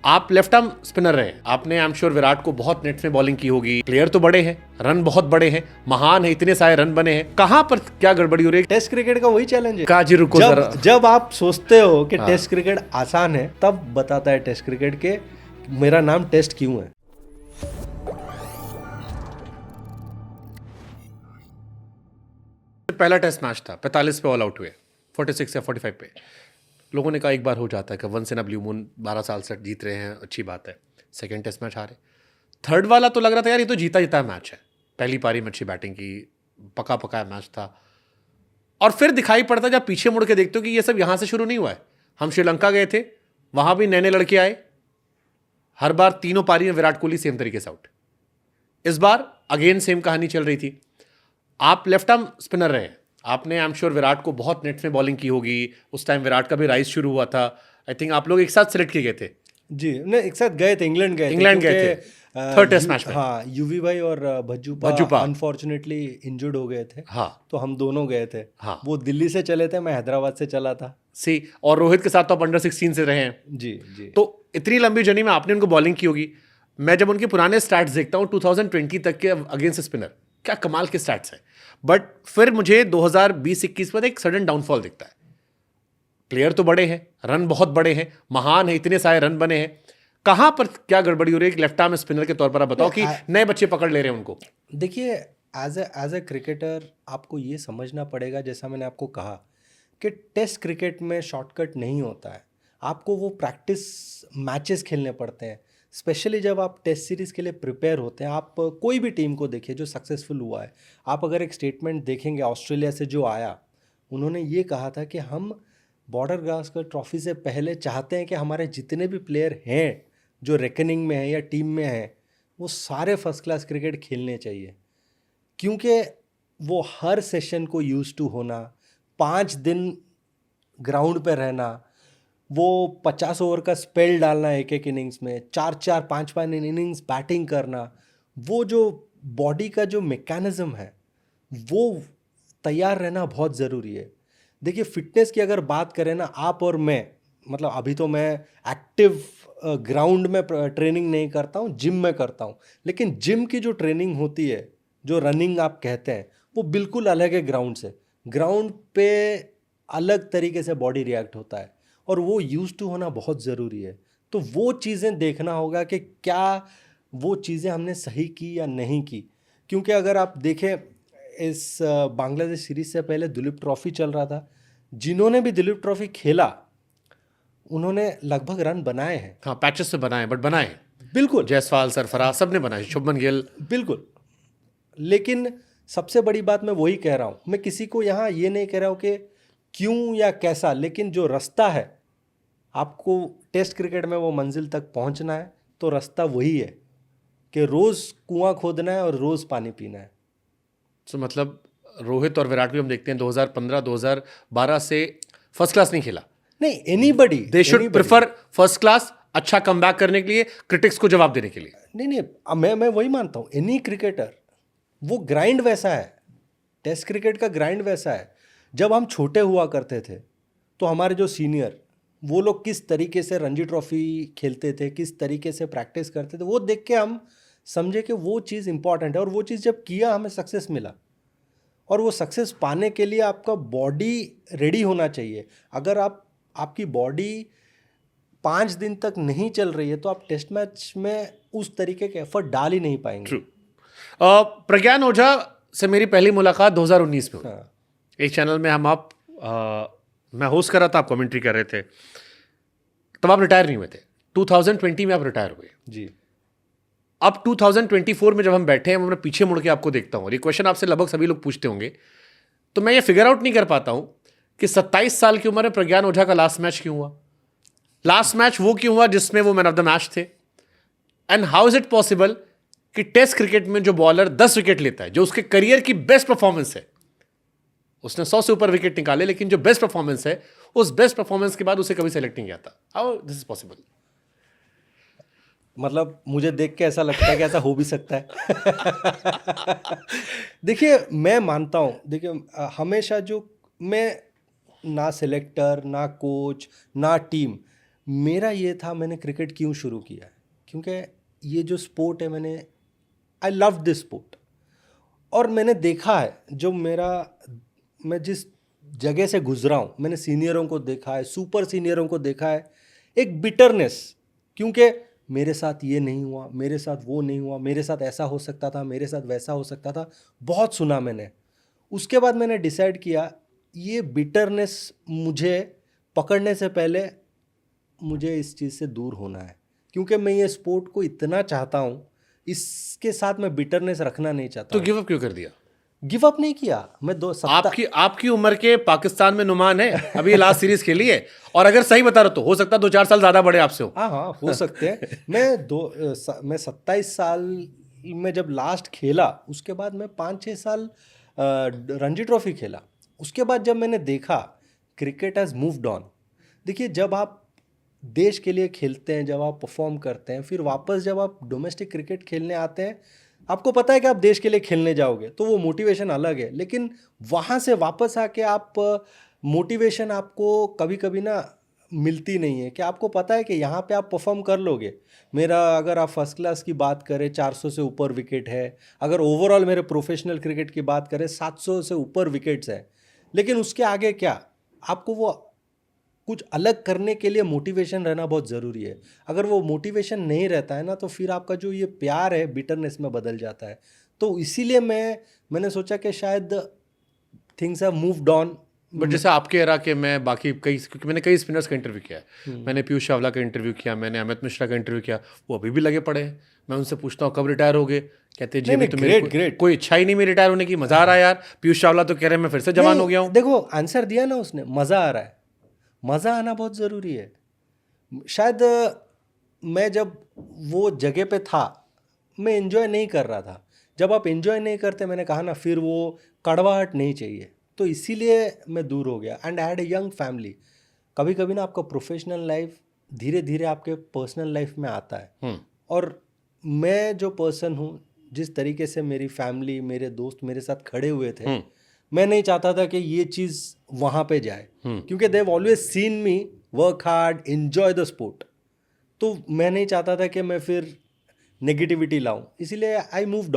आप left arm spinner रहे, आपने आई एम श्योर विराट को बहुत नेट्स में बॉलिंग की होगी। प्लेयर तो बड़े हैं, रन बहुत बड़े हैं, महान है, इतने सारे रन बने हैं, कहां पर क्या गड़बड़ी हो रही है? टेस्ट क्रिकेट का वही चैलेंज है। काजी रुको जरा। जब आप सोचते हो कि टेस्ट क्रिकेट आसान है, तब बताता है टेस्ट क्रिकेट के मेरा नाम टेस्ट क्यों है। पहला टेस्ट मैच था, 45 पे ऑल आउट हुए, 46 या 45 पे। लोगों ने कहा एक बार हो जाता है कि once in a blue moon, 12 साल से जीत रहे हैं, अच्छी बात है। सेकंड टेस्ट मैच हारे। थर्ड वाला तो लग रहा था यार ये तो जीता जीता मैच है। पहली पारी में अच्छी बैटिंग की, पका पका मैच था। और फिर दिखाई पड़ता जब पीछे मुड़ के देखते हो कि ये सब यहाँ से शुरू नहीं हुआ है। हम श्रीलंका गए थे, वहाँ भी नए नए लड़के आए, हर बार तीनों पारी में विराट कोहली सेम तरीके से आउट। इस बार अगेन सेम कहानी चल रही थी। आप लेफ्ट आर्म स्पिनर रहे, आपने आई एम श्योर विराट को बहुत नेट्स में बॉलिंग की होगी। उस टाइम विराट का भी राइज शुरू हुआ था। आई थिंक आप लोग एक साथ सेलेक्ट किए गए थे। जी नहीं, एक साथ गए थे, इंग्लैंड गए थे थर्ड टेस्ट मैच में। हाँ, यूवी भाई और भज्जूपा अनफॉर्चुनेटली इंजर्ड हो गए थे। हाँ, तो हम दोनों गए थे। हाँ, वो दिल्ली से चले थे, मैं हैदराबाद से चला था। सी, और रोहित के साथ तो आप अंडर 16 से रहे हैं। जी जी। तो इतनी लंबी जर्नी में आपने उनको बॉलिंग की होगी। मैं जब उनके पुराने स्टैट्स देखता हूँ 2020 तक के अगेंस्ट स्पिनर, क्या कमाल के स्टैट्स हैं। बट फिर मुझे 2020-21 पर एक सडन डाउनफॉल दिखता है। प्लेयर तो बड़े हैं, रन बहुत बड़े हैं, महान है, इतने सारे रन बने हैं, कहां पर क्या गड़बड़ी हो रही है? लेफ्ट आर्म स्पिनर के तौर पर आप बताओ कि नए बच्चे पकड़ ले रहे हैं उनको। देखिए, एज ए क्रिकेटर आपको ये समझना पड़ेगा, जैसा मैंने आपको कहा कि टेस्ट क्रिकेट में शॉर्टकट नहीं होता है। आपको वो प्रैक्टिस मैचेस खेलने पड़ते हैं, स्पेशली जब आप टेस्ट सीरीज़ के लिए प्रिपेयर होते हैं। आप कोई भी टीम को देखिए जो सक्सेसफुल हुआ है। आप अगर एक स्टेटमेंट देखेंगे ऑस्ट्रेलिया से जो आया, उन्होंने ये कहा था कि हम बॉर्डर गावस्कर ट्रॉफी से पहले चाहते हैं कि हमारे जितने भी प्लेयर हैं जो रेकनिंग में हैं या टीम में हैं, वो सारे फर्स्ट क्लास क्रिकेट खेलने चाहिए। क्योंकि वो हर सेशन को यूज टू होना, 5 दिन ग्राउंड पे रहना, वो 50 ओवर का स्पेल डालना एक एक इनिंग्स में, 4-4 5-5 इनिंग्स बैटिंग करना, वो जो बॉडी का जो मैकेनिज्म है वो तैयार रहना बहुत ज़रूरी है। देखिए, फिटनेस की अगर बात करें ना, आप और मैं, मतलब अभी तो मैं एक्टिव ग्राउंड में ट्रेनिंग नहीं करता हूँ, जिम में करता हूँ। लेकिन जिम की जो ट्रेनिंग होती है, जो रनिंग आप कहते हैं, वो बिल्कुल अलग है ग्राउंड से। ग्राउंड पे अलग तरीके से बॉडी रिएक्ट होता है और वो यूज टू होना बहुत ज़रूरी है। तो वो चीज़ें देखना होगा कि क्या वो चीज़ें हमने सही की या नहीं की। क्योंकि अगर आप देखें, इस बांग्लादेश सीरीज़ से पहले दुलीप ट्रॉफी चल रहा था। जिन्होंने भी दुलीप ट्रॉफी खेला उन्होंने लगभग रन बनाए हैं। हाँ, पैचेस से बनाए, बट बनाए। बिल्कुल, जायसवाल, सरफराज, सबने बनाए, शुभमन गिल। बिल्कुल। लेकिन सबसे बड़ी बात मैं वही कह रहा हूँ, मैं किसी को यहाँ ये नहीं कह रहा हूँ कि क्यों या कैसा, लेकिन जो रास्ता है, आपको टेस्ट क्रिकेट में वो मंजिल तक पहुँचना है तो रास्ता वही है कि रोज़ कुआं खोदना है और रोज़ पानी पीना है। तो मतलब रोहित और विराट भी हम देखते हैं 2015-2012 से फर्स्ट क्लास नहीं खेला। नहीं, anybody they should prefer first class, अच्छा कमबैक करने के लिए, क्रिटिक्स को जवाब देने के लिए। नहीं, मैं वही मानता हूँ। एनी क्रिकेटर, वो ग्राइंड वैसा है, टेस्ट क्रिकेट का ग्राइंड वैसा है। जब हम छोटे हुआ करते थे तो हमारे जो सीनियर, वो लोग किस तरीके से रणजी ट्रॉफी खेलते थे, किस तरीके से प्रैक्टिस करते थे, वो देख के हम समझे कि वो चीज़ इंपॉर्टेंट है। और वो चीज़ जब किया, हमें सक्सेस मिला। और वो सक्सेस पाने के लिए आपका बॉडी रेडी होना चाहिए। अगर आपकी बॉडी 5 दिन तक नहीं चल रही है तो आप टेस्ट मैच में उस तरीके के एफर्ट डाल ही नहीं पाएंगे। ट्रू। प्रज्ञान ओझा से मेरी पहली मुलाकात 2019 में हुई। हाँ। एक चैनल में मैं होस्ट कर रहा था, आप कमेंट्री कर रहे थे। तब आप रिटायर नहीं हुए थे। 2020 में आप रिटायर हुए जी। अब 2024 में जब हम बैठे हैं, मैं पीछे मुड़ के आपको देखता हूँ, और ये क्वेश्चन आपसे लगभग सभी लोग पूछते होंगे, तो मैं ये फिगर आउट नहीं कर पाता हूँ कि 27 साल की उम्र में प्रज्ञान ओझा का लास्ट मैच क्यों हुआ। लास्ट मैच वो क्यों हुआ जिसमें वो मैन ऑफ द मैच थे। And how is it possible कि टेस्ट क्रिकेट में जो बॉलर 10 विकेट लेता है, जो उसके करियर की बेस्ट परफॉर्मेंस है, उसने 100 से ऊपर विकेट निकाले, लेकिन जो बेस्ट परफॉर्मेंस है, उस बेस्ट परफॉर्मेंस के बाद उसे कभी सेलेक्ट नहीं किया था। How this is possible? मतलब मुझे देख के ऐसा लगता है कि ऐसा हो भी सकता है। देखिए, मैं मानता हूँ, देखिए हमेशा जो मैं, ना सिलेक्टर, ना कोच, ना टीम, मेरा ये था, मैंने क्रिकेट क्यों शुरू किया, क्योंकि ये जो स्पोर्ट है, आई लव दिस स्पोर्ट। और मैंने देखा है, मैं जिस जगह से गुजरा हूँ, मैंने सीनियरों को देखा है, सुपर सीनियरों को देखा है, एक बिटरनेस, क्योंकि मेरे साथ ये नहीं हुआ, मेरे साथ वो नहीं हुआ, मेरे साथ ऐसा हो सकता था, मेरे साथ वैसा हो सकता था, बहुत सुना मैंने। उसके बाद मैंने डिसाइड किया, ये बिटरनेस मुझे पकड़ने से पहले मुझे इस चीज़ से दूर होना है, क्योंकि मैं ये स्पोर्ट को इतना चाहता हूँ, इसके साथ मैं बिटरनेस रखना नहीं चाहता। तो गिव अप क्यों कर दिया? गिव अप नहीं किया मैं। आपकी उम्र के पाकिस्तान में नुमान है, अभी लास्ट सीरीज खेली है, और अगर सही बता रहे हो तो हो सकता है 2-4 साल ज्यादा बड़े आपसे हो। हाँ, हो सकते हैं। मैं 27 साल में जब लास्ट खेला, उसके बाद मैं 5-6 साल रणजी ट्रॉफी खेला। उसके बाद जब मैंने देखा क्रिकेट हैज़ मूव्ड ऑन। देखिए, जब आप देश के लिए खेलते हैं, जब आप परफॉर्म करते हैं, फिर वापस जब आप डोमेस्टिक क्रिकेट खेलने आते हैं, आपको पता है कि आप देश के लिए खेलने जाओगे, तो वो मोटिवेशन अलग है। लेकिन वहाँ से वापस आके आप मोटिवेशन आपको कभी कभी ना मिलती नहीं है, कि आपको पता है कि यहाँ पे आप परफॉर्म कर लोगे। अगर आप फर्स्ट क्लास की बात करें, 400 से ऊपर विकेट है। अगर ओवरऑल मेरे प्रोफेशनल क्रिकेट की बात करें, 700 से ऊपर विकेट्स है। लेकिन उसके आगे क्या, आपको वो कुछ अलग करने के लिए मोटिवेशन रहना बहुत ज़रूरी है। अगर वो मोटिवेशन नहीं रहता है ना, तो फिर आपका जो ये प्यार है बिटरनेस में बदल जाता है। तो इसीलिए मैंने सोचा कि शायद things have moved on. But जैसे आपके एरा के, मैं बाकी क्योंकि मैंने कई स्पिनर्स का इंटरव्यू किया है, मैंने पीयूष चावला का इंटरव्यू किया, मैंने अमित मिश्रा का इंटरव्यू किया, वो अभी भी लगे पड़े हैं। मैं उनसे पूछता हूँ कब रिटायर होगे, कहते हैं जी अभी तो मेरे कोई इच्छा ही नहीं मेरी रिटायर होने की, मजा आ रहा है यार। पीयूष चावला तो कह रहे हैं मैं फिर से जवान हो गया हूँ। देखो, आंसर दिया ना उसने, मज़ा आ रहा है। मज़ा आना बहुत ज़रूरी है। शायद मैं जब वो जगह पे था, मैं एंजॉय नहीं कर रहा था। जब आप एंजॉय नहीं करते, मैंने कहा ना, फिर वो कड़वाहट नहीं चाहिए, तो इसीलिए मैं दूर हो गया। And I had a young family. कभी कभी ना आपका प्रोफेशनल लाइफ धीरे धीरे आपके पर्सनल लाइफ में आता है। और मैं जो पर्सन हूँ, जिस तरीके से मेरी फैमिली, मेरे दोस्त मेरे साथ खड़े हुए थे, मैं नहीं चाहता था कि ये चीज़ वहाँ पे जाए, क्योंकि they have always seen me work hard, enjoy the sport. तो मैं नहीं चाहता था कि मैं फिर नेगेटिविटी लाऊं, इसीलिए आई मूव्ड ऑन।